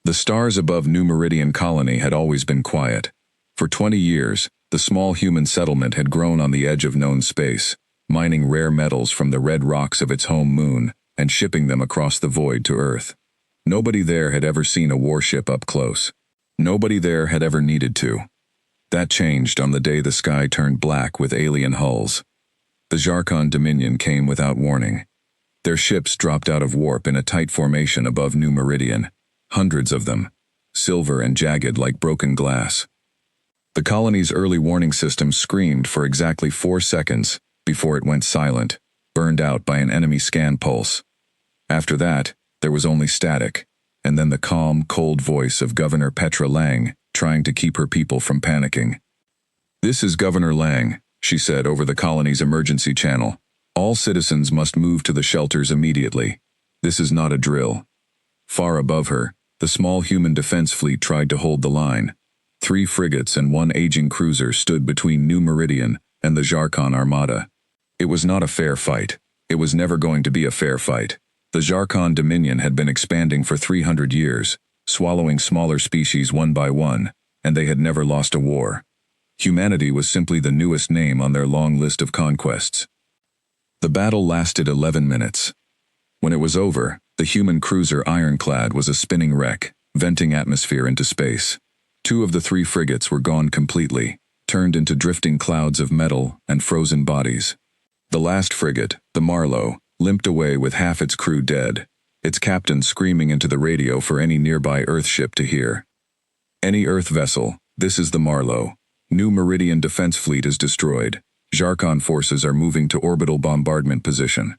The stars above New Meridian Colony had always been quiet. For 20 years, the small human settlement had grown on the edge of known space, mining rare metals from the red rocks of its home moon and shipping them across the void to Earth. Nobody there had ever seen a warship up close. Nobody there had ever needed to. That changed on the day the sky turned black with alien hulls. The Zarkon Dominion came without warning. Their ships dropped out of warp in a tight formation above New Meridian, hundreds of them, silver and jagged like broken glass. The colony's early warning system screamed for exactly 4 seconds before it went silent, burned out by an enemy scan pulse. After that, there was only static, and then the calm, cold voice of Governor Petra Lang, trying to keep her people from panicking. "This is Governor Lang," she said over the colony's emergency channel. "All citizens must move to the shelters immediately. This is not a drill." Far above her, the small human defense fleet tried to hold the line. 3 frigates and 1 aging cruiser stood between New Meridian and the Zarkon Armada. It was not a fair fight. It was never going to be a fair fight. The Zarkon Dominion had been expanding for 300 years, swallowing smaller species one by one, and they had never lost a war. Humanity was simply the newest name on their long list of conquests. The battle lasted 11 minutes. When it was over, the human cruiser Ironclad was a spinning wreck, venting atmosphere into space. 2 of the 3 frigates were gone completely, turned into drifting clouds of metal and frozen bodies. The last frigate, the Marlowe, limped away with half its crew dead, its captain screaming into the radio for any nearby Earth ship to hear. "Any Earth vessel, this is the Marlowe. New Meridian Defense Fleet is destroyed. Zarkon forces are moving to orbital bombardment position.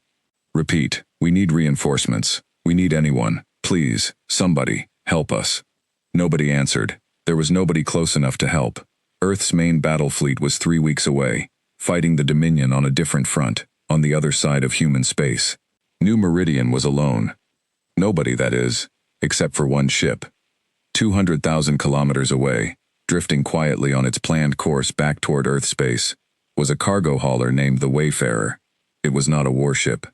Repeat, we need reinforcements. We need anyone. Please, somebody, help us." Nobody answered. There was nobody close enough to help. Earth's main battle fleet was 3 weeks away, fighting the Dominion on a different front, on the other side of human space. New Meridian was alone. Nobody, that is, except for 1 ship. 200,000 kilometers away, drifting quietly on its planned course back toward Earth space, was a cargo hauler named the Wayfarer. It was not a warship.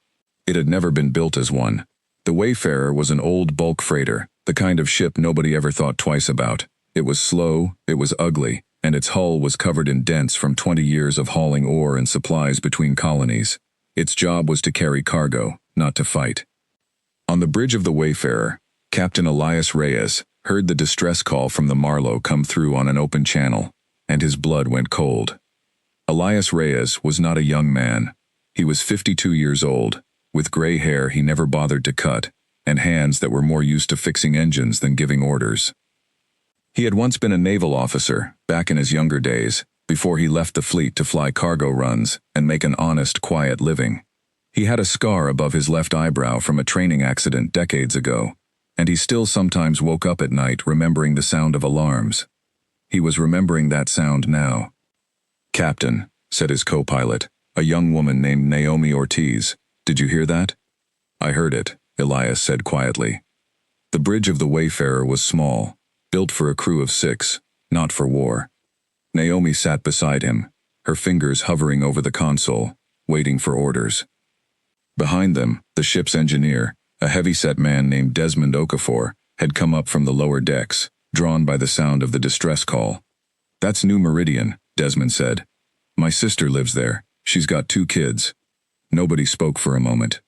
It had never been built as one. The Wayfarer was an old bulk freighter, the kind of ship nobody ever thought twice about. It was slow, it was ugly, and its hull was covered in dents from 20 years of hauling ore and supplies between colonies. Its job was to carry cargo, not to fight. On the bridge of the Wayfarer, Captain Elias Reyes heard the distress call from the Marlowe come through on an open channel, and his blood went cold. Elias Reyes was not a young man. He was 52 years old, with gray hair he never bothered to cut, and hands that were more used to fixing engines than giving orders. He had once been a naval officer, back in his younger days, before he left the fleet to fly cargo runs and make an honest, quiet living. He had a scar above his left eyebrow from a training accident decades ago, and he still sometimes woke up at night remembering the sound of alarms. He was remembering that sound now. "Captain," said his co-pilot, a young woman named Naomi Ortiz, "did you hear that?" "I heard it," Elias said quietly. The bridge of the Wayfarer was small, built for a crew of 6, not for war. Naomi sat beside him, her fingers hovering over the console, waiting for orders. Behind them, the ship's engineer, a heavy-set man named Desmond Okafor, had come up from the lower decks, drawn by the sound of the distress call. "That's New Meridian," Desmond said. "My sister lives there. She's got 2 kids." Nobody spoke for a moment.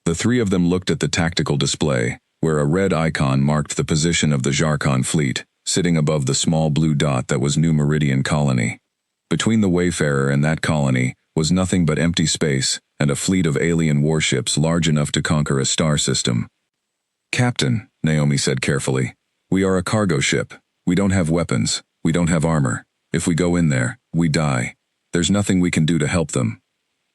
The 3 of them looked at the tactical display, where a red icon marked the position of the Zarkon fleet, sitting above the small blue dot that was New Meridian Colony. Between the Wayfarer and that colony was nothing but empty space and a fleet of alien warships large enough to conquer a star system. "Captain," Naomi said carefully, "we are a cargo ship. We don't have weapons. We don't have armor. If we go in there, we die. There's nothing we can do to help them."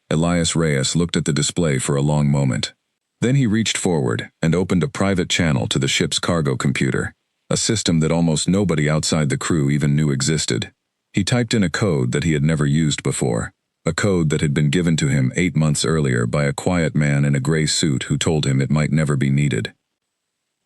Elias Reyes looked at the display for a long moment. Then he reached forward and opened a private channel to the ship's cargo computer, a system that almost nobody outside the crew even knew existed. He typed in a code that he had never used before, a code that had been given to him 8 months earlier by a quiet man in a gray suit who told him it might never be needed.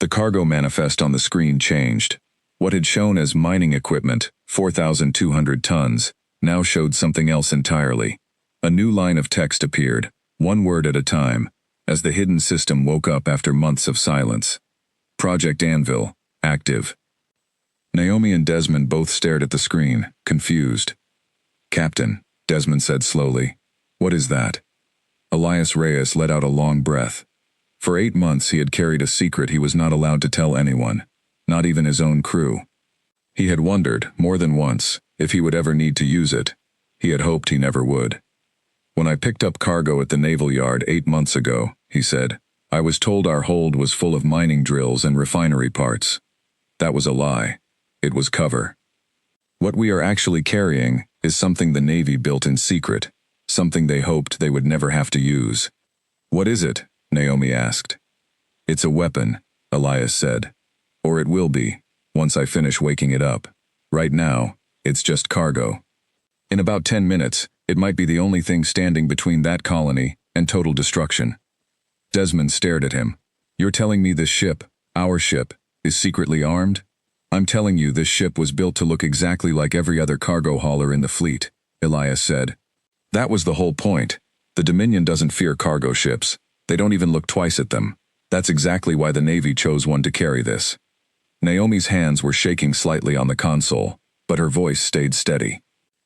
The cargo manifest on the screen changed. What had shown as mining equipment, 4,200 tons, now showed something else entirely. A new line of text appeared, 1 word at a time, as the hidden system woke up after months of silence. "Project Anvil, Active. Naomi and Desmond both stared at the screen, confused. Captain, Desmond said slowly. What is that? Elias Reyes let out a long breath. For 8 months he had carried a secret he was not allowed to tell anyone, not even his own crew. He had wondered, more than once, if he would ever need to use it. He had hoped he never would. When I picked up cargo at the naval yard 8 months ago, he said, I was told our hold was full of mining drills and refinery parts. That was a lie. It was cover. What we are actually carrying is something the Navy built in secret, something they hoped they would never have to use. What is it? Naomi asked. It's a weapon, Elias said. Or it will be, once I finish waking it up. Right now, it's just cargo. In about 10 minutes, it might be the only thing standing between that colony and total destruction. Desmond stared at him. You're telling me this ship, our ship, is secretly armed? I'm telling you this ship was built to look exactly like every other cargo hauler in the fleet, Elias said. That was the whole point. The Dominion doesn't fear cargo ships. They don't even look twice at them. That's exactly why the Navy chose one to carry this. Naomi's hands were shaking slightly on the console, but her voice stayed steady.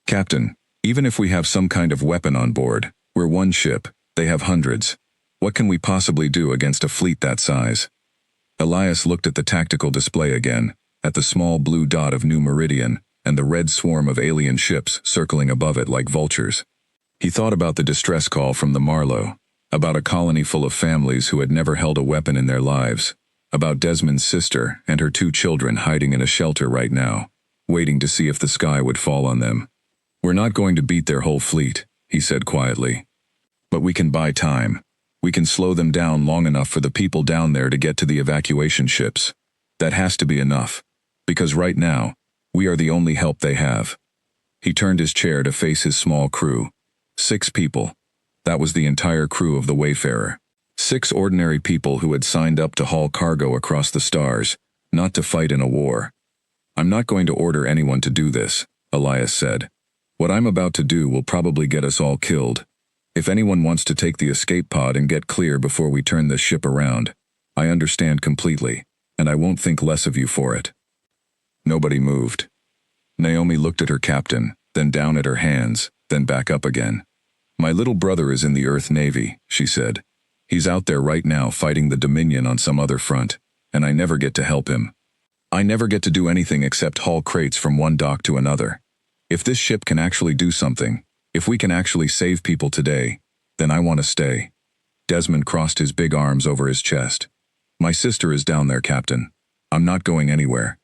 Captain, even if we have some kind of weapon on board, we're one ship, they have hundreds. What can we possibly do against a fleet that size? Elias looked at the tactical display again, at the small blue dot of New Meridian, and the red swarm of alien ships circling above it like vultures. He thought about the distress call from the Marlow, about a colony full of families who had never held a weapon in their lives, about Desmond's sister and her 2 children hiding in a shelter right now, waiting to see if the sky would fall on them. We're not going to beat their whole fleet, he said quietly. But we can buy time. We can slow them down long enough for the people down there to get to the evacuation ships. That has to be enough. Because right now, we are the only help they have. He turned his chair to face his small crew. 6 people. That was the entire crew of the Wayfarer. 6 ordinary people who had signed up to haul cargo across the stars, not to fight in a war. I'm not going to order anyone to do this, Elias said. What I'm about to do will probably get us all killed. If anyone wants to take the escape pod and get clear before we turn this ship around, I understand completely, and I won't think less of you for it. Nobody moved. Naomi looked at her captain, then down at her hands, then back up again. My little brother is in the Earth Navy, she said. He's out there right now fighting the Dominion on some other front, and I never get to help him. I never get to do anything except haul crates from one dock to another. If this ship can actually do something, if we can actually save people today, then I want to stay. Desmond crossed his big arms over his chest. My sister is down there, Captain. I'm not going anywhere.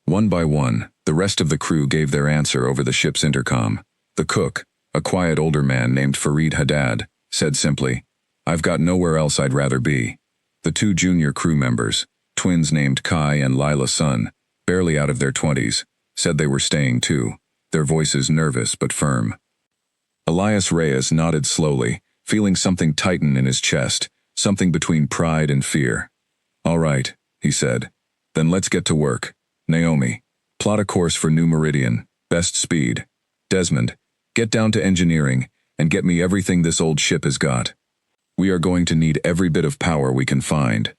One by one, the rest of the crew gave their answer over the ship's intercom. The cook, a quiet older man named Farid Haddad, said simply, I've got nowhere else I'd rather be. The 2 junior crew members, twins named Kai and Lila Sun, barely out of their 20s, said they were staying too, their voices nervous but firm. Elias Reyes nodded slowly, feeling something tighten in his chest, something between pride and fear. All right, he said. Then let's get to work. Naomi, plot a course for New Meridian, best speed. Desmond, get down to engineering, and get me everything this old ship has got. We are going to need every bit of power we can find.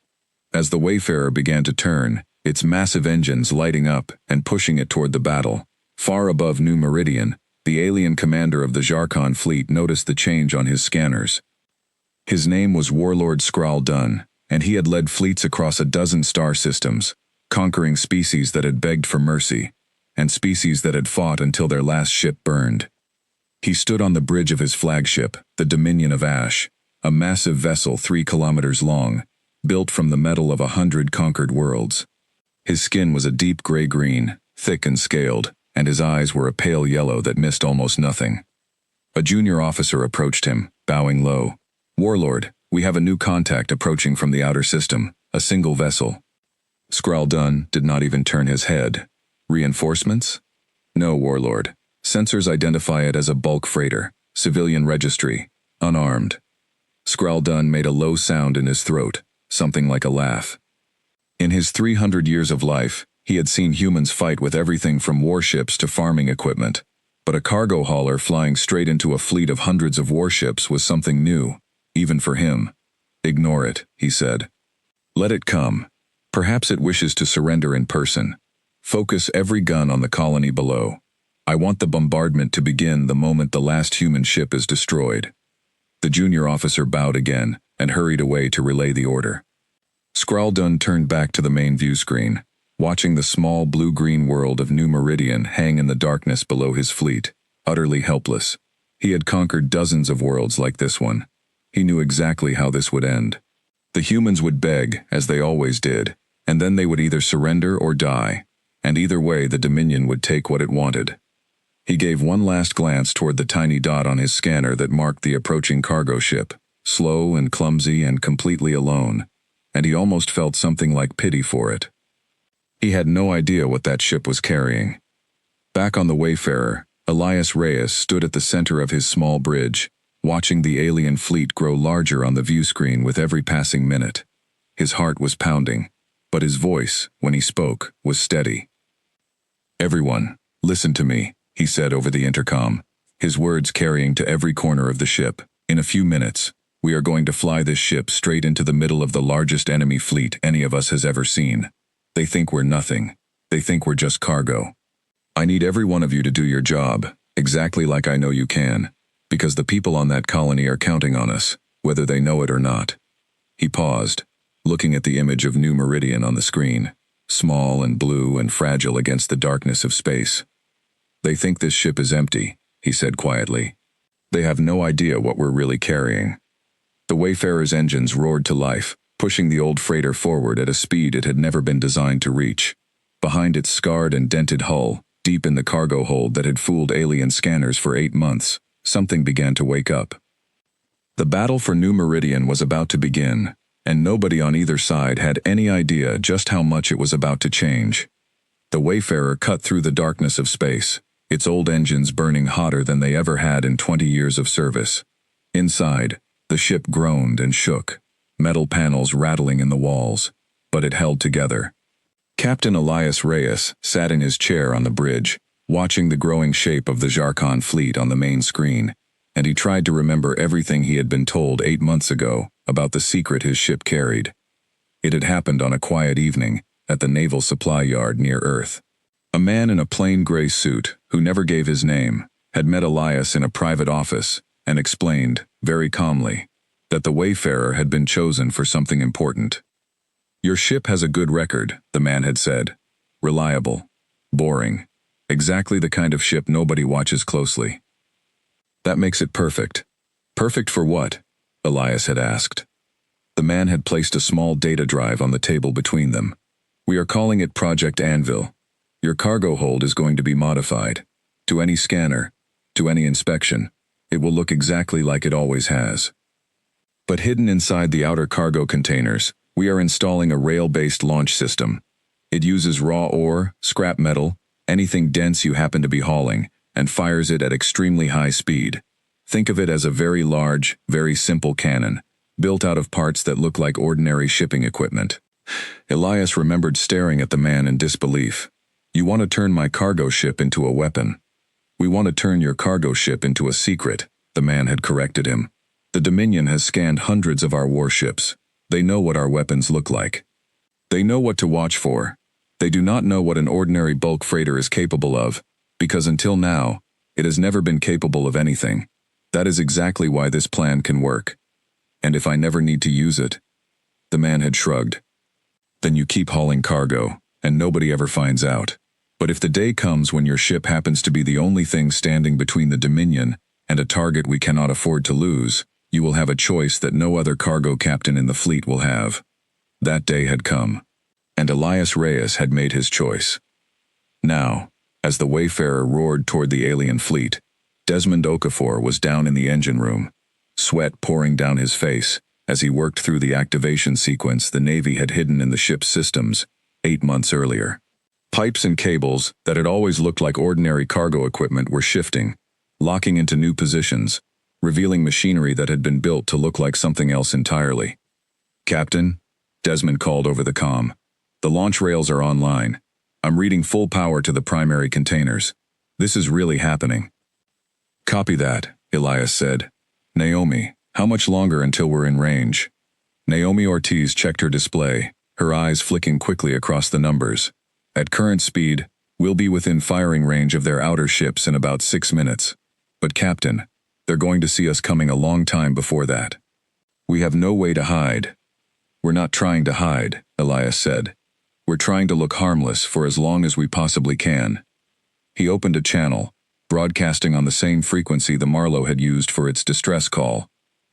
As the Wayfarer began to turn, its massive engines lighting up and pushing it toward the battle, far above New Meridian, the alien commander of the Jarkon fleet noticed the change on his scanners. His name was Warlord Skral Dun, and he had led fleets across a dozen star systems, conquering species that had begged for mercy, and species that had fought until their last ship burned. He stood on the bridge of his flagship, the Dominion of Ash, a massive vessel 3 kilometers long, built from the metal of 100 conquered worlds. His skin was a deep gray-green, thick and scaled, and his eyes were a pale yellow that missed almost nothing. A junior officer approached him, bowing low. Warlord, we have a new contact approaching from the outer system, a single vessel. Skral Dun did not even turn his head. Reinforcements? No, Warlord. Sensors identify it as a bulk freighter, civilian registry, unarmed. Skral Dun made a low sound in his throat, something like a laugh. In his 300 years of life, he had seen humans fight with everything from warships to farming equipment, but a cargo hauler flying straight into a fleet of hundreds of warships was something new, even for him. Ignore it, he said. Let it come. Perhaps it wishes to surrender in person. Focus every gun on the colony below. I want the bombardment to begin the moment the last human ship is destroyed." The junior officer bowed again and hurried away to relay the order. Skraldun turned back to the main view screen, watching the small blue-green world of New Meridian hang in the darkness below his fleet, utterly helpless. He had conquered dozens of worlds like this one. He knew exactly how this would end. The humans would beg, as they always did, and then they would either surrender or die, and either way the Dominion would take what it wanted. He gave one last glance toward the tiny dot on his scanner that marked the approaching cargo ship, slow and clumsy and completely alone, and he almost felt something like pity for it. He had no idea what that ship was carrying. Back on the Wayfarer, Elias Reyes stood at the center of his small bridge, watching the alien fleet grow larger on the view screen with every passing minute. His heart was pounding, but his voice, when he spoke, was steady. "Everyone, listen to me," he said over the intercom, his words carrying to every corner of the ship. "In a few minutes, we are going to fly this ship straight into the middle of the largest enemy fleet any of us has ever seen. They think we're nothing. They think we're just cargo. I need every one of you to do your job, exactly like I know you can, because the people on that colony are counting on us, whether they know it or not." He paused, looking at the image of New Meridian on the screen, small and blue and fragile against the darkness of space. "They think this ship is empty," he said quietly. "They have no idea what we're really carrying." The Wayfarer's engines roared to life, pushing the old freighter forward at a speed it had never been designed to reach. Behind its scarred and dented hull, deep in the cargo hold that had fooled alien scanners for 8 months, something began to wake up. The battle for New Meridian was about to begin, and nobody on either side had any idea just how much it was about to change. The Wayfarer cut through the darkness of space, its old engines burning hotter than they ever had in 20 years of service. Inside, the ship groaned and shook, metal panels rattling in the walls, but it held together. Captain Elias Reyes sat in his chair on the bridge, watching the growing shape of the Jarkon fleet on the main screen, and he tried to remember everything he had been told 8 months ago about the secret his ship carried. It had happened on a quiet evening at the Naval Supply Yard near Earth. A man in a plain gray suit, who never gave his name, had met Elias in a private office and explained, very calmly, that the Wayfarer had been chosen for something important. "Your ship has a good record," the man had said. "Reliable. Boring. Exactly the kind of ship nobody watches closely." "That makes it perfect." "Perfect for what?" Elias had asked. The man had placed a small data drive on the table between them. "We are calling it Project Anvil. Your cargo hold is going to be modified. To any scanner, to any inspection, it will look exactly like it always has. But hidden inside the outer cargo containers, we are installing a rail-based launch system. It uses raw ore, scrap metal, anything dense you happen to be hauling, and fires it at extremely high speed. Think of it as a very large, very simple cannon, built out of parts that look like ordinary shipping equipment." Elias remembered staring at the man in disbelief. "You want to turn my cargo ship into a weapon?" "We want to turn your cargo ship into a secret," the man had corrected him. "The Dominion has scanned hundreds of our warships. They know what our weapons look like. They know what to watch for. They do not know what an ordinary bulk freighter is capable of, because until now, it has never been capable of anything. That is exactly why this plan can work. And if I never need to use it..." The man had shrugged. "Then you keep hauling cargo, and nobody ever finds out. But if the day comes when your ship happens to be the only thing standing between the Dominion and a target we cannot afford to lose, you will have a choice that no other cargo captain in the fleet will have." That day had come, and Elias Reyes had made his choice. Now, as the Wayfarer roared toward the alien fleet, Desmond Okafor was down in the engine room, sweat pouring down his face as he worked through the activation sequence the Navy had hidden in the ship's systems 8 months earlier. Pipes and cables that had always looked like ordinary cargo equipment were shifting, locking into new positions, revealing machinery that had been built to look like something else entirely. "Captain," Desmond called over the comm, "the launch rails are online. I'm reading full power to the primary containers. This is really happening." "Copy that," Elias said. "Naomi, how much longer until we're in range?" Naomi Ortiz checked her display, her eyes flicking quickly across the numbers. At current speed, we'll be within firing range of their outer ships in about 6 minutes. But Captain, they're going to see us coming a long time before that. We have no way to hide. We're not trying to hide, Elias said. We're trying to look harmless for as long as we possibly can. He opened a channel, broadcasting on the same frequency the Marlow had used for its distress call,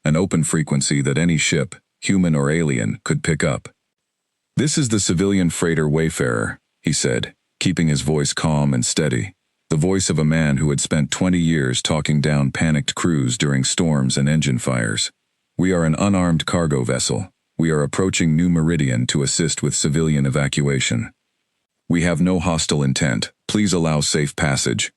an open frequency that any ship, human or alien, could pick up. This is the civilian freighter Wayfarer, he said, keeping his voice calm and steady, the voice of a man who had spent 20 years talking down panicked crews during storms and engine fires. We are an unarmed cargo vessel. We are approaching New Meridian to assist with civilian evacuation. We have no hostile intent. Please allow safe passage.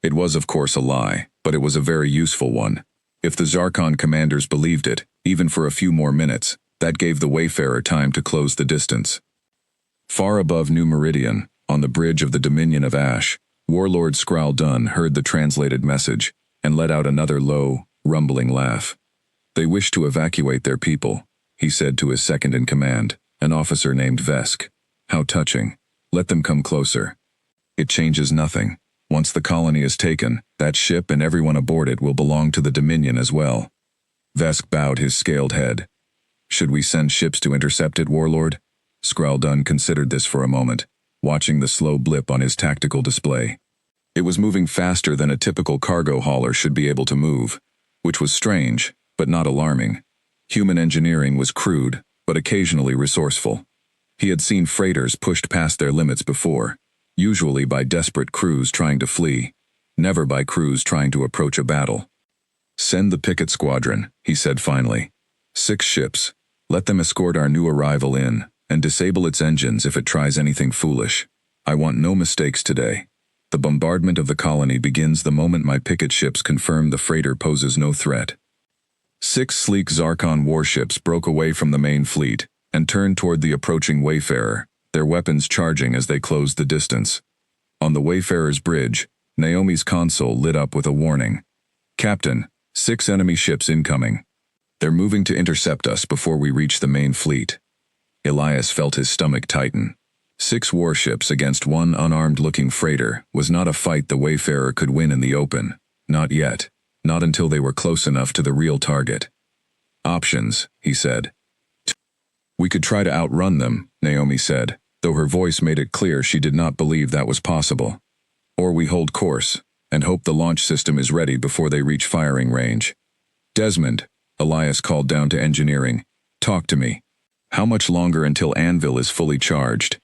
It was of course a lie, but it was a very useful one. If the Zarkon commanders believed it, even for a few more minutes, that gave the Wayfarer time to close the distance. Far above New Meridian, on the bridge of the Dominion of Ash, Warlord Skral Dun heard the translated message and let out another low, rumbling laugh. They wish to evacuate their people, he said to his second-in-command, an officer named Vesk. How touching. Let them come closer. It changes nothing. Once the colony is taken, that ship and everyone aboard it will belong to the Dominion as well. Vesk bowed his scaled head. Should we send ships to intercept it, Warlord? Skral Dun considered this for a moment, watching the slow blip on his tactical display. It was moving faster than a typical cargo hauler should be able to move, which was strange, but not alarming. Human engineering was crude, but occasionally resourceful. He had seen freighters pushed past their limits before, usually by desperate crews trying to flee, never by crews trying to approach a battle. Send the picket squadron, he said finally. 6 ships. Let them escort our new arrival in, and disable its engines if it tries anything foolish. I want no mistakes today. The bombardment of the colony begins the moment my picket ships confirm the freighter poses no threat. 6 sleek Zarkon warships broke away from the main fleet and turned toward the approaching Wayfarer, their weapons charging as they closed the distance. On the Wayfarer's bridge, Naomi's console lit up with a warning. Captain, 6 enemy ships incoming. They're moving to intercept us before we reach the main fleet. Elias felt his stomach tighten. 6 warships against one unarmed-looking freighter was not a fight the Wayfarer could win in the open. Not yet. Not until they were close enough to the real target. Options, he said. We could try to outrun them, Naomi said, though her voice made it clear she did not believe that was possible. Or we hold course, and hope the launch system is ready before they reach firing range. Desmond, Elias called down to engineering, talk to me. How much longer until Anvil is fully charged?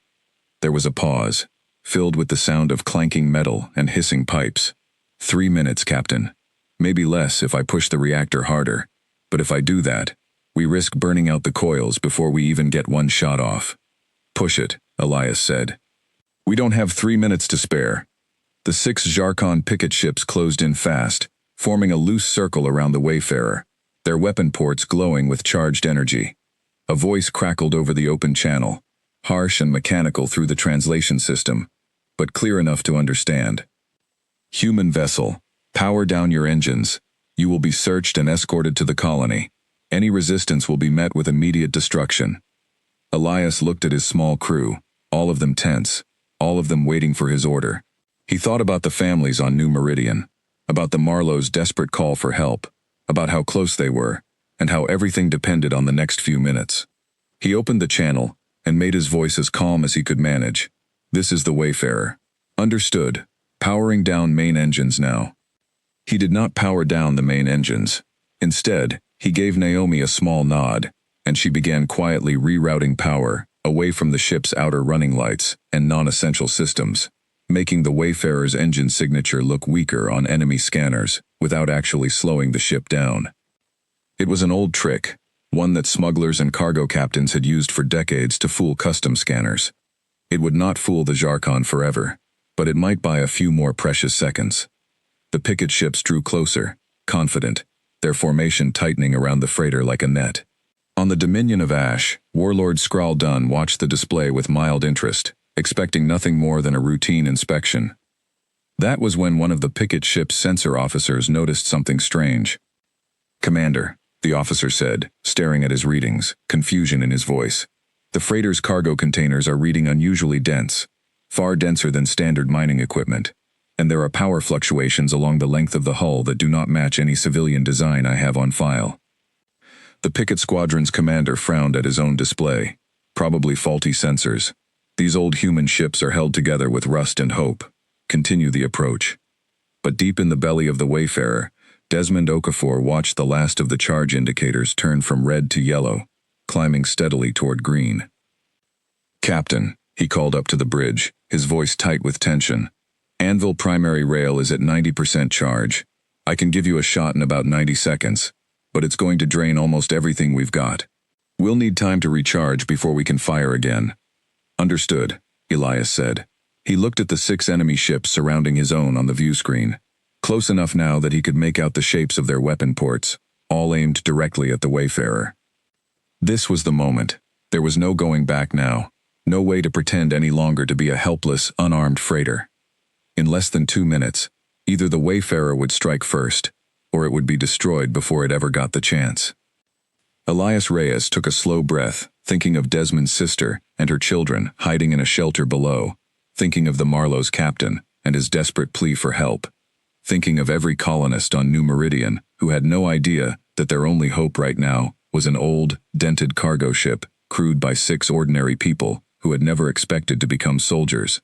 There was a pause, filled with the sound of clanking metal and hissing pipes. 3 minutes, Captain. Maybe less if I push the reactor harder, but if I do that, we risk burning out the coils before we even get one shot off. Push it, Elias said. We don't have 3 minutes to spare. The 6 Zarkon picket ships closed in fast, forming a loose circle around the Wayfarer, their weapon ports glowing with charged energy. A voice crackled over the open channel, harsh and mechanical through the translation system, but clear enough to understand. Human vessel, power down your engines. You will be searched and escorted to the colony. Any resistance will be met with immediate destruction. Elias looked at his small crew, all of them tense, all of them waiting for his order. He thought about the families on New Meridian, about the Marlow's desperate call for help, about how close they were, and how everything depended on the next few minutes. He opened the channel and made his voice as calm as he could manage. This is the Wayfarer. Understood. Powering down main engines now. He did not power down the main engines. Instead, he gave Naomi a small nod, and she began quietly rerouting power away from the ship's outer running lights and non-essential systems, making the Wayfarer's engine signature look weaker on enemy scanners without actually slowing the ship down. It was an old trick, one that smugglers and cargo captains had used for decades to fool custom scanners. It would not fool the Zarkon forever, but it might buy a few more precious seconds. The picket ships drew closer, confident, their formation tightening around the freighter like a net. On the Dominion of Ash, Warlord Skral Dun watched the display with mild interest, expecting nothing more than a routine inspection. That was when one of the picket ship's sensor officers noticed something strange. Commander, the officer said, staring at his readings, confusion in his voice. The freighter's cargo containers are reading unusually dense, far denser than standard mining equipment, and there are power fluctuations along the length of the hull that do not match any civilian design I have on file. The picket squadron's commander frowned at his own display. Probably faulty sensors. These old human ships are held together with rust and hope. Continue the approach. But deep in the belly of the Wayfarer, Desmond Okafor watched the last of the charge indicators turn from red to yellow, climbing steadily toward green. "Captain," he called up to the bridge, his voice tight with tension. "Anvil primary rail is at 90% charge. I can give you a shot in about 90 seconds, but it's going to drain almost everything we've got. We'll need time to recharge before we can fire again." "Understood," Elias said. He looked at the 6 enemy ships surrounding his own on the view screen, close enough now that he could make out the shapes of their weapon ports, all aimed directly at the Wayfarer. This was the moment. There was no going back now, no way to pretend any longer to be a helpless, unarmed freighter. In less than 2 minutes, either the Wayfarer would strike first, or it would be destroyed before it ever got the chance. Elias Reyes took a slow breath, thinking of Desmond's sister and her children hiding in a shelter below, thinking of the Marlowe's captain and his desperate plea for help, thinking of every colonist on New Meridian who had no idea that their only hope right now was an old, dented cargo ship crewed by 6 ordinary people who had never expected to become soldiers.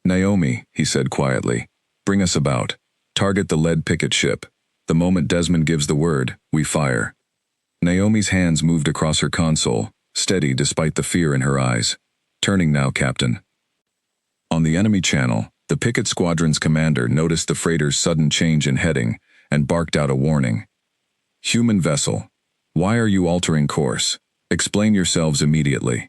"Naomi," he said quietly, "bring us about. Target the lead picket ship. The moment Desmond gives the word, we fire." Naomi's hands moved across her console, steady despite the fear in her eyes. "Turning now, Captain." On the enemy channel, the picket squadron's commander noticed the freighter's sudden change in heading and barked out a warning. "Human vessel. Why are you altering course? Explain yourselves immediately."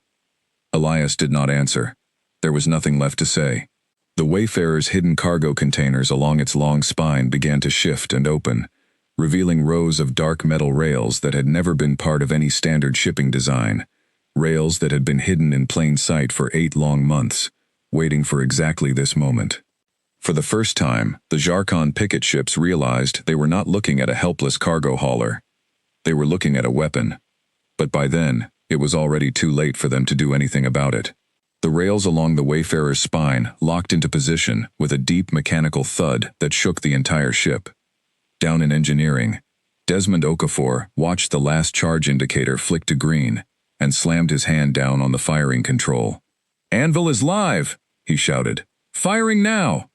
Elias did not answer. There was nothing left to say. The Wayfarer's hidden cargo containers along its long spine began to shift and open, revealing rows of dark metal rails that had never been part of any standard shipping design, rails that had been hidden in plain sight for 8 long months, waiting for exactly this moment. For the first time, the Jarkon picket ships realized they were not looking at a helpless cargo hauler. They were looking at a weapon. But by then, it was already too late for them to do anything about it. The rails along the Wayfarer's spine locked into position with a deep mechanical thud that shook the entire ship. Down in engineering, Desmond Okafor watched the last charge indicator flick to green and slammed his hand down on the firing control. "Anvil is live!" he shouted. "Firing now!"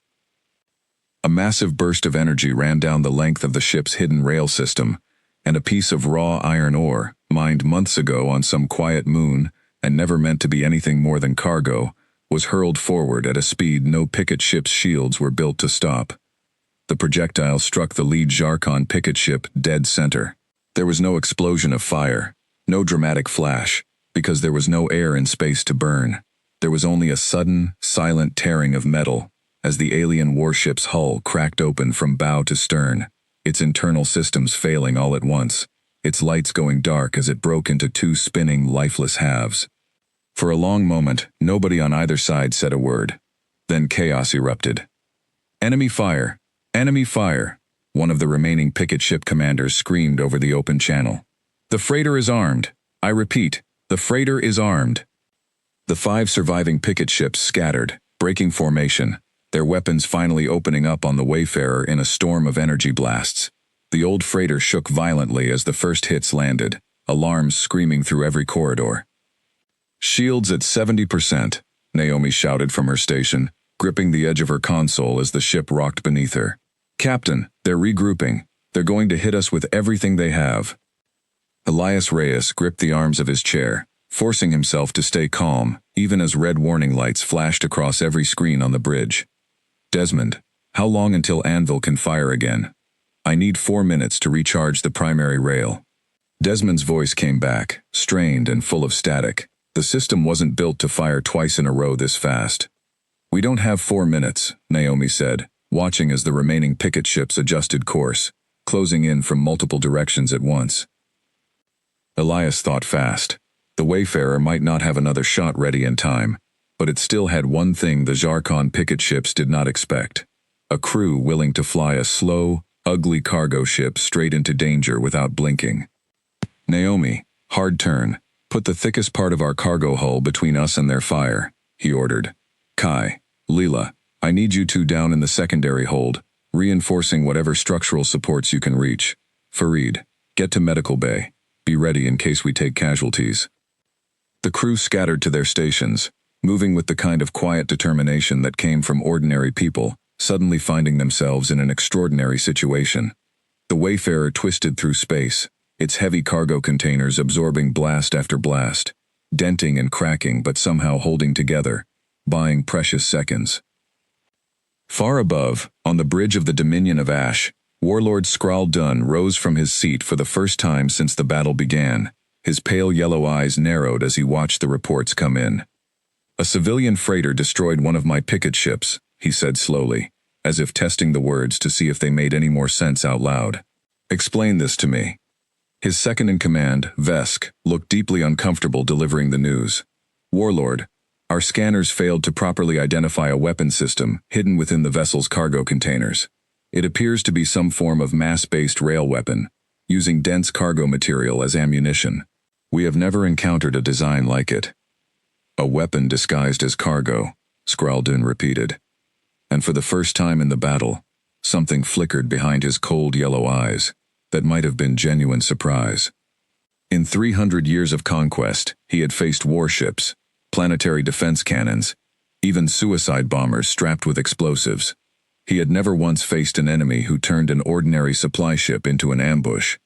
A massive burst of energy ran down the length of the ship's hidden rail system, and a piece of raw iron ore, mined months ago on some quiet moon and never meant to be anything more than cargo, was hurled forward at a speed no picket ship's shields were built to stop. The projectile struck the lead Jarkon picket ship dead center. There was no explosion of fire, no dramatic flash, because there was no air in space to burn. There was only a sudden, silent tearing of metal as the alien warship's hull cracked open from bow to stern, its internal systems failing all at once, its lights going dark as it broke into 2 spinning, lifeless halves. For a long moment, nobody on either side said a word. Then chaos erupted. "Enemy fire! Enemy fire!" One of the remaining picket ship commanders screamed over the open channel. "The freighter is armed! I repeat, the freighter is armed!" The 5 surviving picket ships scattered, breaking formation, their weapons finally opening up on the Wayfarer in a storm of energy blasts. The old freighter shook violently as the first hits landed, alarms screaming through every corridor. "Shields at 70%, Naomi shouted from her station, gripping the edge of her console as the ship rocked beneath her. "Captain, they're regrouping. They're going to hit us with everything they have." Elias Reyes gripped the arms of his chair, forcing himself to stay calm, even as red warning lights flashed across every screen on the bridge. "Desmond, how long until Anvil can fire again? I need 4 minutes to recharge the primary rail." Desmond's voice came back, strained and full of static. The system wasn't built to fire twice in a row this fast. "We don't have 4 minutes, Naomi said, watching as the remaining picket ships adjusted course, closing in from multiple directions at once. Elias thought fast. The Wayfarer might not have another shot ready in time, but it still had one thing the Jarkon picket ships did not expect: a crew willing to fly a slow, ugly cargo ship straight into danger without blinking. "Naomi, hard turn. Put the thickest part of our cargo hull between us and their fire, he ordered. Kai, Leela, I need you two down in the secondary hold, reinforcing whatever structural supports you can reach. Farid, get to medical bay. Be ready in case we take casualties. The crew scattered to their stations, moving with the kind of quiet determination that came from ordinary people, suddenly finding themselves in an extraordinary situation. The Wayfarer twisted through space, its heavy cargo containers absorbing blast after blast, denting and cracking but somehow holding together, buying precious seconds. Far above, on the bridge of the Dominion of Ash, Warlord Skral Dun rose from his seat for the first time since the battle began. His pale yellow eyes narrowed as he watched the reports come in. A civilian freighter destroyed one of my picket ships, he said slowly, as if testing the words to see if they made any more sense out loud. Explain this to me. His second-in-command, Vesk, looked deeply uncomfortable delivering the news. Warlord, our scanners failed to properly identify a weapon system hidden within the vessel's cargo containers. It appears to be some form of mass-based rail weapon, using dense cargo material as ammunition. We have never encountered a design like it. A weapon disguised as cargo, Skraldun repeated. And for the first time in the battle, something flickered behind his cold yellow eyes that might have been genuine surprise. In 300 years of conquest, he had faced warships, planetary defense cannons, even suicide bombers strapped with explosives. He had never once faced an enemy who turned an ordinary supply ship into an ambush.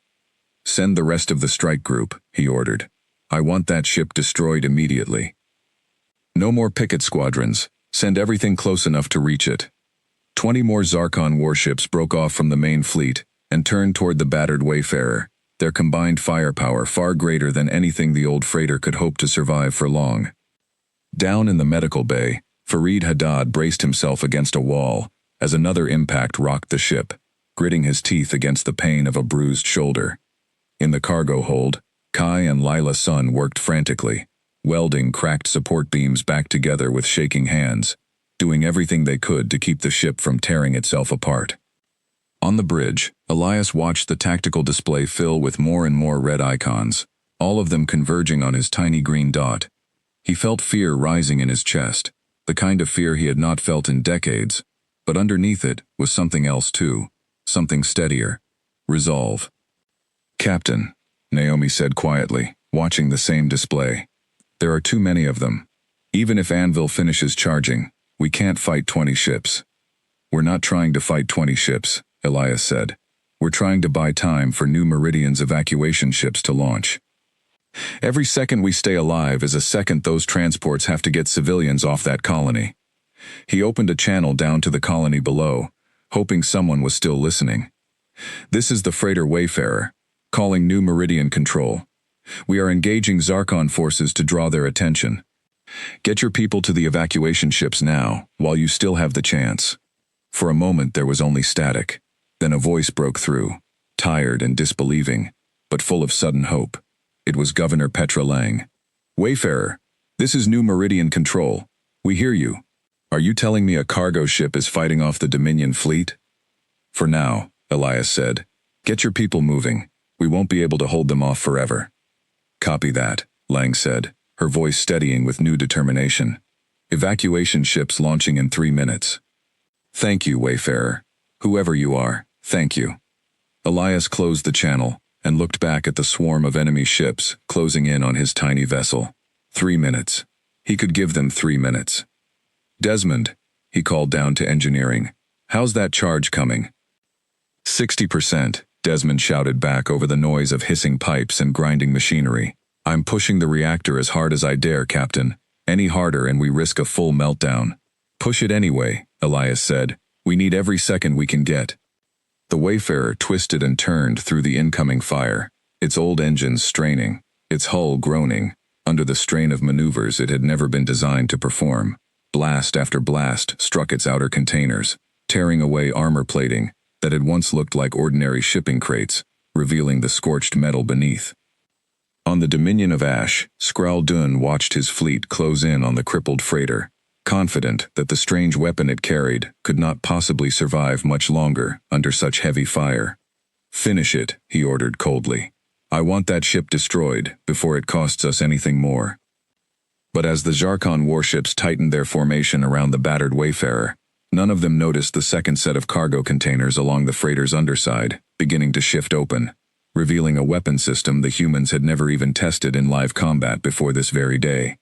Send the rest of the strike group, he ordered. I want that ship destroyed immediately. No more picket squadrons. Send everything close enough to reach it. 20 more Zarkon warships broke off from the main fleet and turned toward the battered Wayfarer, their combined firepower far greater than anything the old freighter could hope to survive for long. Down in the medical bay, Farid Haddad braced himself against a wall as another impact rocked the ship, gritting his teeth against the pain of a bruised shoulder. In the cargo hold, Kai and Lila Sun worked frantically, welding cracked support beams back together with shaking hands, doing everything they could to keep the ship from tearing itself apart. On the bridge, Elias watched the tactical display fill with more and more red icons, all of them converging on his tiny green dot. He felt fear rising in his chest, the kind of fear he had not felt in decades, but underneath it was something else too, something steadier. Resolve. Captain, Naomi said quietly, watching the same display. There are too many of them. Even if Anvil finishes charging, we can't fight 20 ships. We're not trying to fight 20 ships, Elias said. We're trying to buy time for New Meridian's evacuation ships to launch. Every second we stay alive is a second those transports have to get civilians off that colony. He opened a channel down to the colony below, hoping someone was still listening. This is the freighter Wayfarer, calling New Meridian Control. We are engaging Zarkon forces to draw their attention. Get your people to the evacuation ships now, while you still have the chance. For a moment there was only static. Then a voice broke through, tired and disbelieving, but full of sudden hope. It was Governor Petra Lang. Wayfarer, this is New Meridian Control. We hear you. Are you telling me a cargo ship is fighting off the Dominion fleet? For now, Elias said. Get your people moving. We won't be able to hold them off forever. Copy that, Lang said, her voice steadying with new determination. Evacuation ships launching in 3 minutes. Thank you, Wayfarer. Whoever you are, thank you. Elias closed the channel and looked back at the swarm of enemy ships closing in on his tiny vessel. 3 minutes. He could give them 3 minutes. Desmond, he called down to engineering. How's that charge coming? 60%. Desmond shouted back over the noise of hissing pipes and grinding machinery. I'm pushing the reactor as hard as I dare, Captain. Any harder and we risk a full meltdown. Push it anyway, Elias said. We need every second we can get. The Wayfarer twisted and turned through the incoming fire, its old engines straining, its hull groaning, under the strain of maneuvers it had never been designed to perform. Blast after blast struck its outer containers, tearing away armor plating that had once looked like ordinary shipping crates, revealing the scorched metal beneath. On the Dominion of Ash, Skral Dun watched his fleet close in on the crippled freighter, confident that the strange weapon it carried could not possibly survive much longer under such heavy fire. Finish it, he ordered coldly. I want that ship destroyed before it costs us anything more. But as the Zarkon warships tightened their formation around the battered Wayfarer, none of them noticed the second set of cargo containers along the freighter's underside, beginning to shift open, revealing a weapon system the humans had never even tested in live combat before this very day.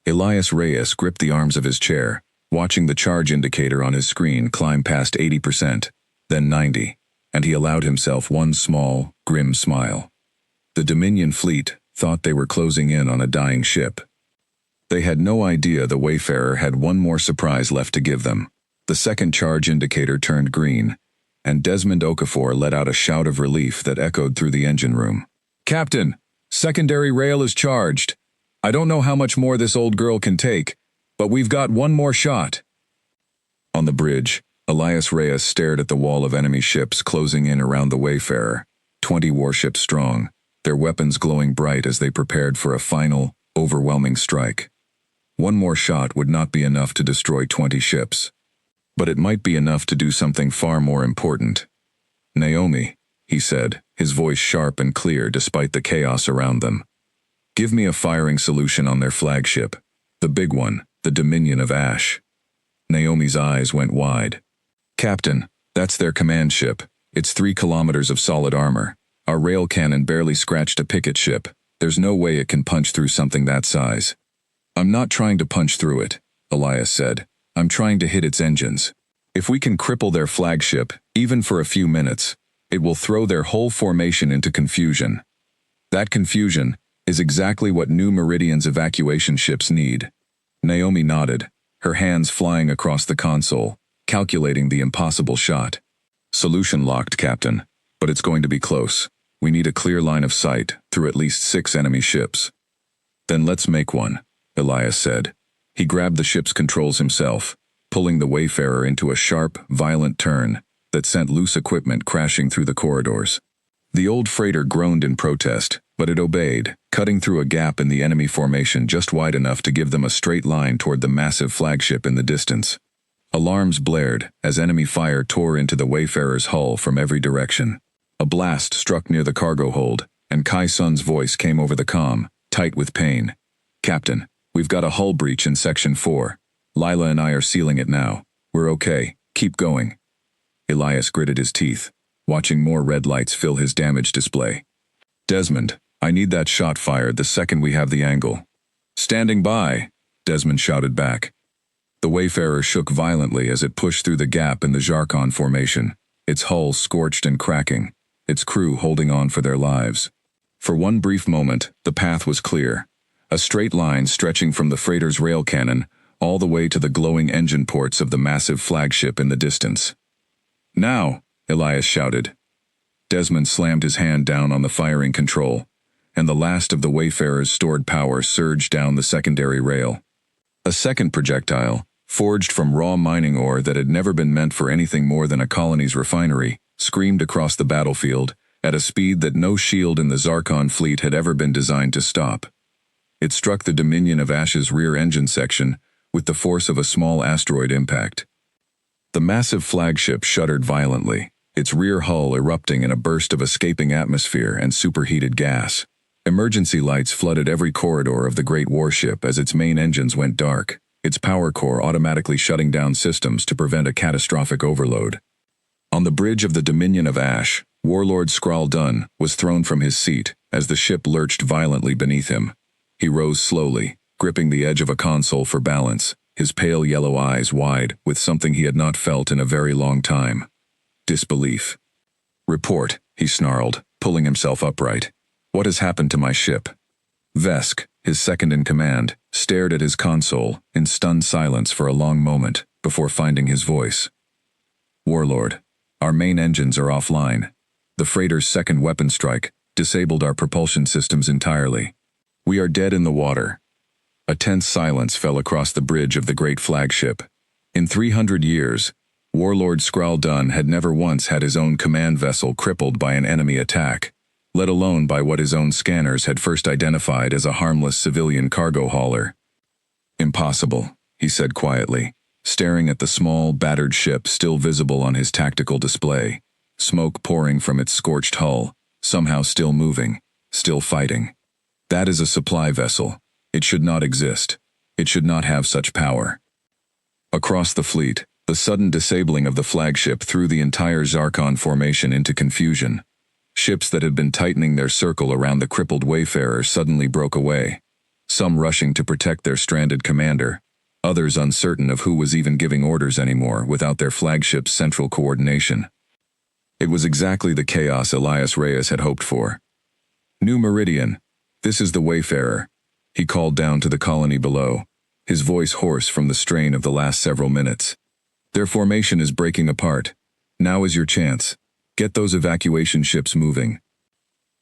Elias Reyes gripped the arms of his chair, watching the charge indicator on his screen climb past 80%, then 90%, and he allowed himself one small, grim smile. The Dominion fleet thought they were closing in on a dying ship. They had no idea the Wayfarer had one more surprise left to give them. The second charge indicator turned green, and Desmond Okafor let out a shout of relief that echoed through the engine room. "Captain, secondary rail is charged. I don't know how much more this old girl can take, but we've got one more shot." On the bridge, Elias Reyes stared at the wall of enemy ships closing in around the Wayfarer, 20 warships strong, their weapons glowing bright as they prepared for a final, overwhelming strike. One more shot would not be enough to destroy 20 ships. But it might be enough to do something far more important. "Naomi," he said, his voice sharp and clear despite the chaos around them. "Give me a firing solution on their flagship, the big one, the Dominion of Ash." Naomi's eyes went wide. "Captain, that's their command ship. It's 3 kilometers of solid armor. Our rail cannon barely scratched a picket ship. There's no way it can punch through something that size." "I'm not trying to punch through it," Elias said. "I'm trying to hit its engines. If we can cripple their flagship, even for a few minutes, it will throw their whole formation into confusion. That confusion is exactly what New Meridian's evacuation ships need." Naomi nodded, her hands flying across the console, calculating the impossible shot. "Solution locked, Captain, but it's going to be close. We need a clear line of sight through at least 6 enemy ships." "Then let's make one," Elias said. He grabbed the ship's controls himself, pulling the Wayfarer into a sharp, violent turn that sent loose equipment crashing through the corridors. The old freighter groaned in protest, but it obeyed, cutting through a gap in the enemy formation just wide enough to give them a straight line toward the massive flagship in the distance. Alarms blared as enemy fire tore into the Wayfarer's hull from every direction. A blast struck near the cargo hold, and Kai Sun's voice came over the comm, tight with pain. "Captain, we've got a hull breach in Section 4. Lila and I are sealing it now. We're okay. Keep going." Elias gritted his teeth, watching more red lights fill his damage display. "Desmond, I need that shot fired the second we have the angle." "Standing by," Desmond shouted back. The Wayfarer shook violently as it pushed through the gap in the Zarkon formation, its hull scorched and cracking, its crew holding on for their lives. For one brief moment, the path was clear, a straight line stretching from the freighter's rail cannon all the way to the glowing engine ports of the massive flagship in the distance. "Now!" Elias shouted. Desmond slammed his hand down on the firing control, and the last of the Wayfarer's stored power surged down the secondary rail. A second projectile, forged from raw mining ore that had never been meant for anything more than a colony's refinery, screamed across the battlefield at a speed that no shield in the Zarkon fleet had ever been designed to stop. It struck the Dominion of Ash's rear engine section with the force of a small asteroid impact. The massive flagship shuddered violently, its rear hull erupting in a burst of escaping atmosphere and superheated gas. Emergency lights flooded every corridor of the great warship as its main engines went dark, its power core automatically shutting down systems to prevent a catastrophic overload. On the bridge of the Dominion of Ash, Warlord Skral Dun was thrown from his seat as the ship lurched violently beneath him. He rose slowly, gripping the edge of a console for balance, his pale yellow eyes wide with something he had not felt in a very long time. Disbelief. "Report," he snarled, pulling himself upright. "What has happened to my ship?" Vesk, his second in command, stared at his console in stunned silence for a long moment before finding his voice. "Warlord, our main engines are offline. The freighter's second weapon strike disabled our propulsion systems entirely. We are dead in the water." A tense silence fell across the bridge of the great flagship. In 300 years, Warlord Skral Dun had never once had his own command vessel crippled by an enemy attack, let alone by what his own scanners had first identified as a harmless civilian cargo hauler. "Impossible," he said quietly, staring at the small, battered ship still visible on his tactical display, smoke pouring from its scorched hull, somehow still moving, still fighting. That is a supply vessel. It should not exist. It should not have such power. Across the fleet, the sudden disabling of the flagship threw the entire Zarkon formation into confusion. Ships that had been tightening their circle around the crippled wayfarer suddenly broke away, some rushing to protect their stranded commander, others uncertain of who was even giving orders anymore without their flagship's central coordination. It was exactly the chaos Elias Reyes had hoped for. "New Meridian, this is the Wayfarer," he called down to the colony below, his voice hoarse from the strain of the last several minutes. "Their formation is breaking apart. Now is your chance. Get those evacuation ships moving."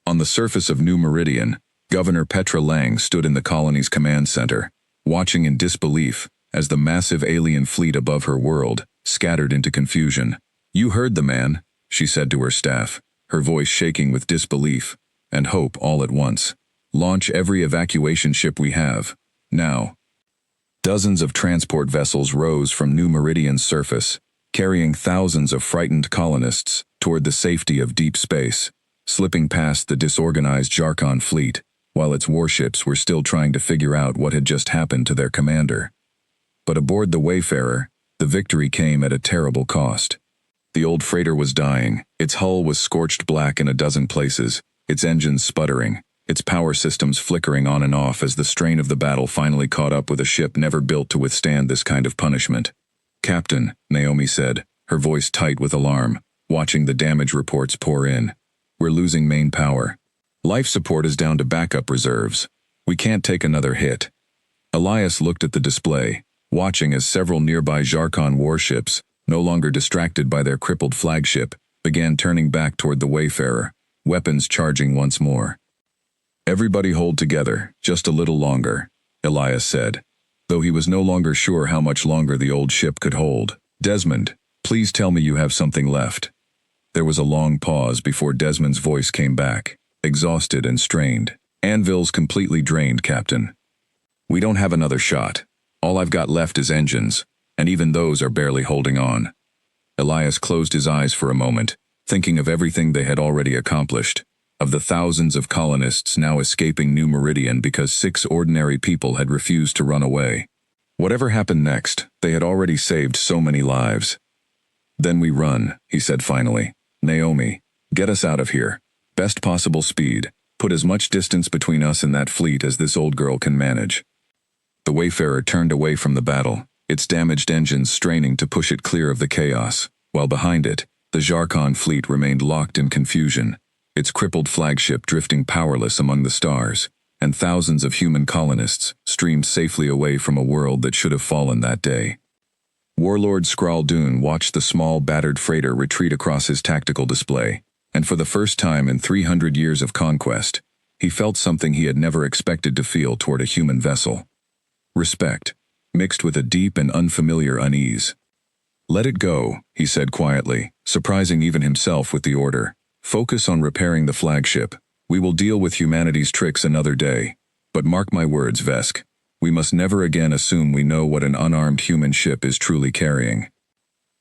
On the surface of New Meridian, Governor Petra Lang stood in the colony's command center, watching in disbelief as the massive alien fleet above her world scattered into confusion. "You heard the man," she said to her staff, her voice shaking with disbelief and hope all at once. "Launch every evacuation ship we have, now." Dozens of transport vessels rose from New Meridian's surface, carrying thousands of frightened colonists toward the safety of deep space, slipping past the disorganized Zarkon fleet, while its warships were still trying to figure out what had just happened to their commander. But aboard the Wayfarer, the victory came at a terrible cost. The old freighter was dying, its hull was scorched black in a dozen places, its engines sputtering, its power systems flickering on and off as the strain of the battle finally caught up with a ship never built to withstand this kind of punishment. "Captain," Naomi said, her voice tight with alarm, watching the damage reports pour in. "We're losing main power. Life support is down to backup reserves. We can't take another hit." Elias looked at the display, watching as several nearby Zarkon warships, no longer distracted by their crippled flagship, began turning back toward the Wayfarer, weapons charging once more. "Everybody hold together, just a little longer," Elias said, though he was no longer sure how much longer the old ship could hold. "Desmond, please tell me you have something left." There was a long pause before Desmond's voice came back, exhausted and strained. "Anvil's completely drained, Captain. We don't have another shot. All I've got left is engines, and even those are barely holding on." Elias closed his eyes for a moment, thinking of everything they had already accomplished, of the thousands of colonists now escaping New Meridian because 6 ordinary people had refused to run away. Whatever happened next, they had already saved so many lives. "Then we run," he said finally. "Naomi, get us out of here. Best possible speed. Put as much distance between us and that fleet as this old girl can manage." The Wayfarer turned away from the battle, its damaged engines straining to push it clear of the chaos, while behind it, the Zarkon fleet remained locked in confusion, its crippled flagship drifting powerless among the stars, and thousands of human colonists streamed safely away from a world that should have fallen that day. Warlord Skraldun watched the small, battered freighter retreat across his tactical display, and for the first time in 300 years of conquest, he felt something he had never expected to feel toward a human vessel. Respect, mixed with a deep and unfamiliar unease. "Let it go," he said quietly, surprising even himself with the order. "Focus on repairing the flagship. We will deal with humanity's tricks another day. But mark my words, Vesk, we must never again assume we know what an unarmed human ship is truly carrying."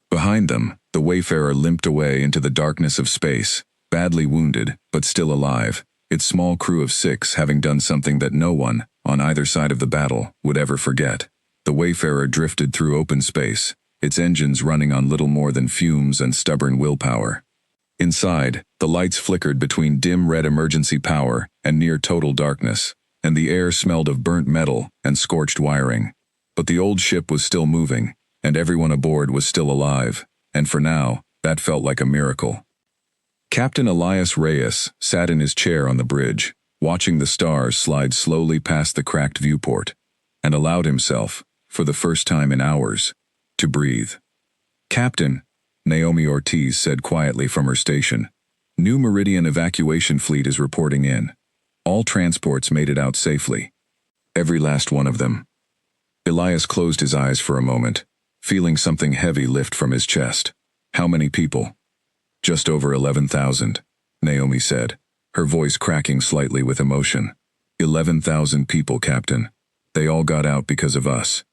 Behind them, the Wayfarer limped away into the darkness of space, badly wounded, but still alive, its small crew of 6 having done something that no one, on either side of the battle, would ever forget. The Wayfarer drifted through open space, its engines running on little more than fumes and stubborn willpower. Inside, the lights flickered between dim red emergency power and near total darkness, and the air smelled of burnt metal and scorched wiring. But the old ship was still moving, and everyone aboard was still alive, and for now, that felt like a miracle. Captain Elias Reyes sat in his chair on the bridge, watching the stars slide slowly past the cracked viewport, and allowed himself, for the first time in hours, to breathe. "Captain," Naomi Ortiz said quietly from her station, "New Meridian evacuation fleet is reporting in. All transports made it out safely. Every last one of them." Elias closed his eyes for a moment, feeling something heavy lift from his chest. "How many people?" "Just over 11,000, Naomi said, her voice cracking slightly with emotion. 11,000 people, Captain. They all got out because of us."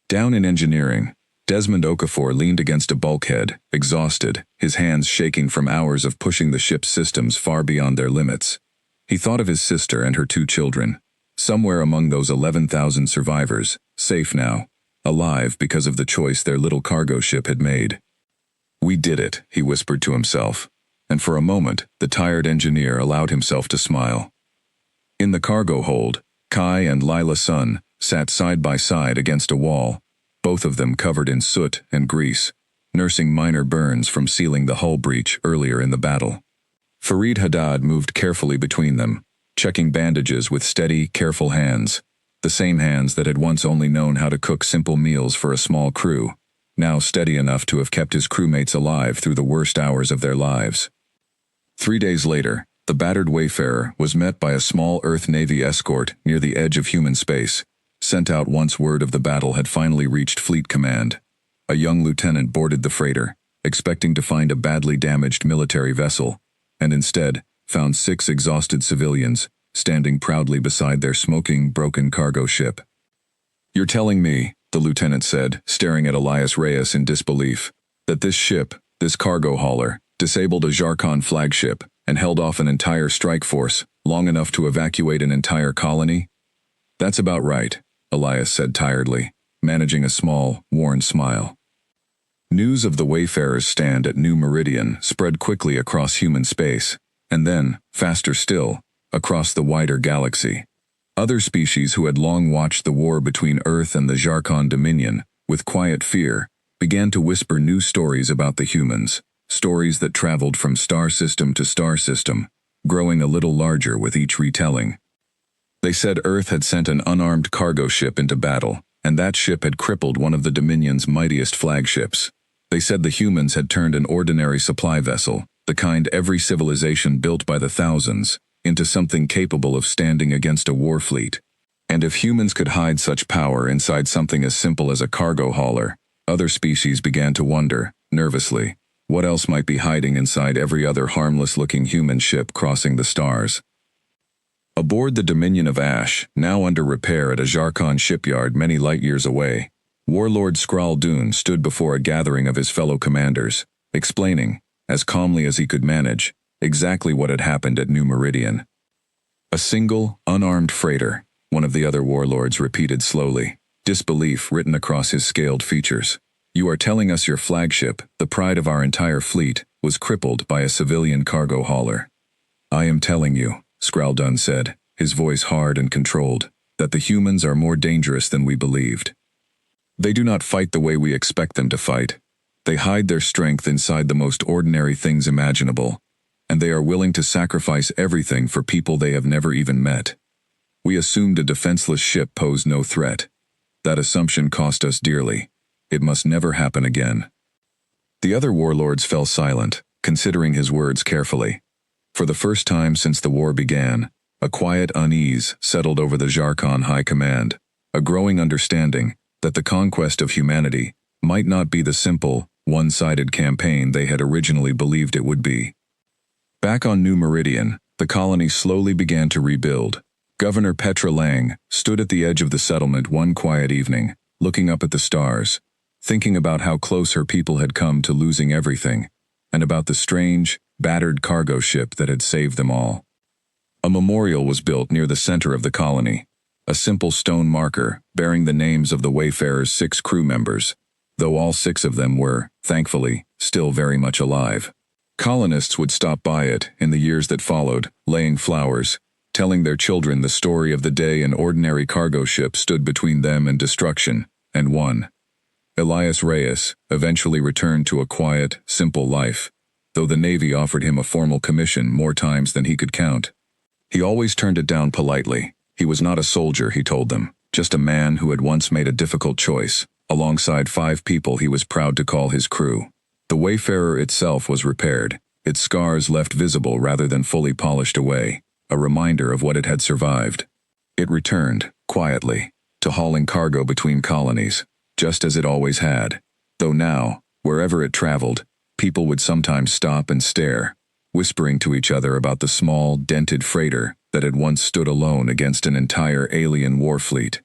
Down in engineering, Desmond Okafor leaned against a bulkhead, exhausted, his hands shaking from hours of pushing the ship's systems far beyond their limits. He thought of his sister and her 2 children, somewhere among those 11,000 survivors, safe now, alive because of the choice their little cargo ship had made. "We did it," he whispered to himself, and for a moment, the tired engineer allowed himself to smile. In the cargo hold, Kai and Lila Sun sat side by side against a wall, both of them covered in soot and grease, nursing minor burns from sealing the hull breach earlier in the battle. Farid Haddad moved carefully between them, checking bandages with steady, careful hands, the same hands that had once only known how to cook simple meals for a small crew, now steady enough to have kept his crewmates alive through the worst hours of their lives. 3 days later, the battered wayfarer was met by a small Earth Navy escort near the edge of human space, sent out once word of the battle had finally reached Fleet Command. A young lieutenant boarded the freighter, expecting to find a badly damaged military vessel, and instead found 6 exhausted civilians standing proudly beside their smoking, broken cargo ship. "You're telling me," the lieutenant said, staring at Elias Reyes in disbelief, "that this ship, this cargo hauler, disabled a Jarkon flagship and held off an entire strike force long enough to evacuate an entire colony?" "That's about right," Elias said tiredly, managing a small, worn smile. News of the Wayfarer's stand at New Meridian spread quickly across human space, and then, faster still, across the wider galaxy. Other species who had long watched the war between Earth and the Jarkon Dominion, with quiet fear, began to whisper new stories about the humans, stories that traveled from star system to star system, growing a little larger with each retelling. They said Earth had sent an unarmed cargo ship into battle, and that ship had crippled one of the Dominion's mightiest flagships. They said the humans had turned an ordinary supply vessel, the kind every civilization built by the thousands, into something capable of standing against a war fleet. And if humans could hide such power inside something as simple as a cargo hauler, other species began to wonder, nervously, what else might be hiding inside every other harmless-looking human ship crossing the stars. Aboard the Dominion of Ash, now under repair at a Jarkon shipyard many light-years away, Warlord Skral Dune stood before a gathering of his fellow commanders, explaining, as calmly as he could manage, exactly what had happened at New Meridian. "A single, unarmed freighter," one of the other warlords repeated slowly, disbelief written across his scaled features. "You are telling us your flagship, the pride of our entire fleet, was crippled by a civilian cargo hauler?" "I am telling you," Skral Dune said, his voice hard and controlled, "that the humans are more dangerous than we believed. They do not fight the way we expect them to fight. They hide their strength inside the most ordinary things imaginable, and they are willing to sacrifice everything for people they have never even met. We assumed a defenseless ship posed no threat. That assumption cost us dearly. It must never happen again." The other warlords fell silent, considering his words carefully. For the first time since the war began, a quiet unease settled over the Jarkon High Command, a growing understanding that the conquest of humanity might not be the simple, one-sided campaign they had originally believed it would be. Back on New Meridian, the colony slowly began to rebuild. Governor Petra Lang stood at the edge of the settlement one quiet evening, looking up at the stars, thinking about how close her people had come to losing everything, and about the strange, battered cargo ship that had saved them all. A memorial was built near the center of the colony, a simple stone marker bearing the names of the Wayfarer's 6 crew members, though all 6 of them were, thankfully, still very much alive. Colonists would stop by it in the years that followed, laying flowers, telling their children the story of the day an ordinary cargo ship stood between them and destruction, and won. Elias Reyes eventually returned to a quiet, simple life, though the Navy offered him a formal commission more times than he could count. He always turned it down politely. He was not a soldier, he told them, just a man who had once made a difficult choice, alongside 5 people he was proud to call his crew. The Wayfarer itself was repaired, its scars left visible rather than fully polished away, a reminder of what it had survived. It returned, quietly, to hauling cargo between colonies, just as it always had, though now, wherever it traveled, people would sometimes stop and stare, whispering to each other about the small, dented freighter that had once stood alone against an entire alien war fleet.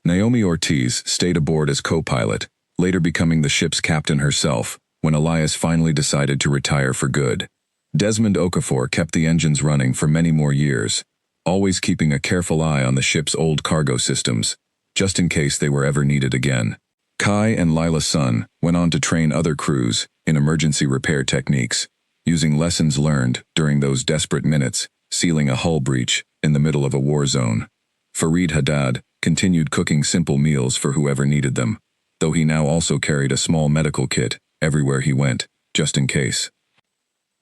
Naomi Ortiz stayed aboard as co-pilot, later becoming the ship's captain herself when Elias finally decided to retire for good. Desmond Okafor kept the engines running for many more years, always keeping a careful eye on the ship's old cargo systems, just in case they were ever needed again. Kai and Lila Sun went on to train other crews in emergency repair techniques, using lessons learned during those desperate minutes, sealing a hull breach in the middle of a war zone. Farid Haddad continued cooking simple meals for whoever needed them, though he now also carried a small medical kit everywhere he went, just in case.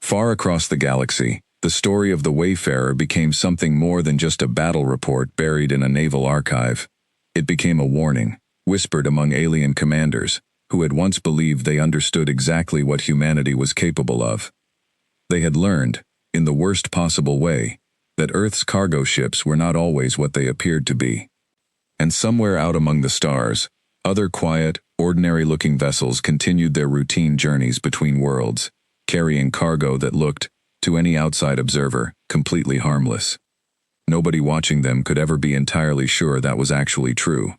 Far across the galaxy, the story of the Wayfarer became something more than just a battle report buried in a naval archive. It became a warning, whispered among alien commanders, who had once believed they understood exactly what humanity was capable of. They had learned, in the worst possible way, that Earth's cargo ships were not always what they appeared to be. And somewhere out among the stars, other quiet, ordinary-looking vessels continued their routine journeys between worlds, carrying cargo that looked, to any outside observer, completely harmless. Nobody watching them could ever be entirely sure that was actually true.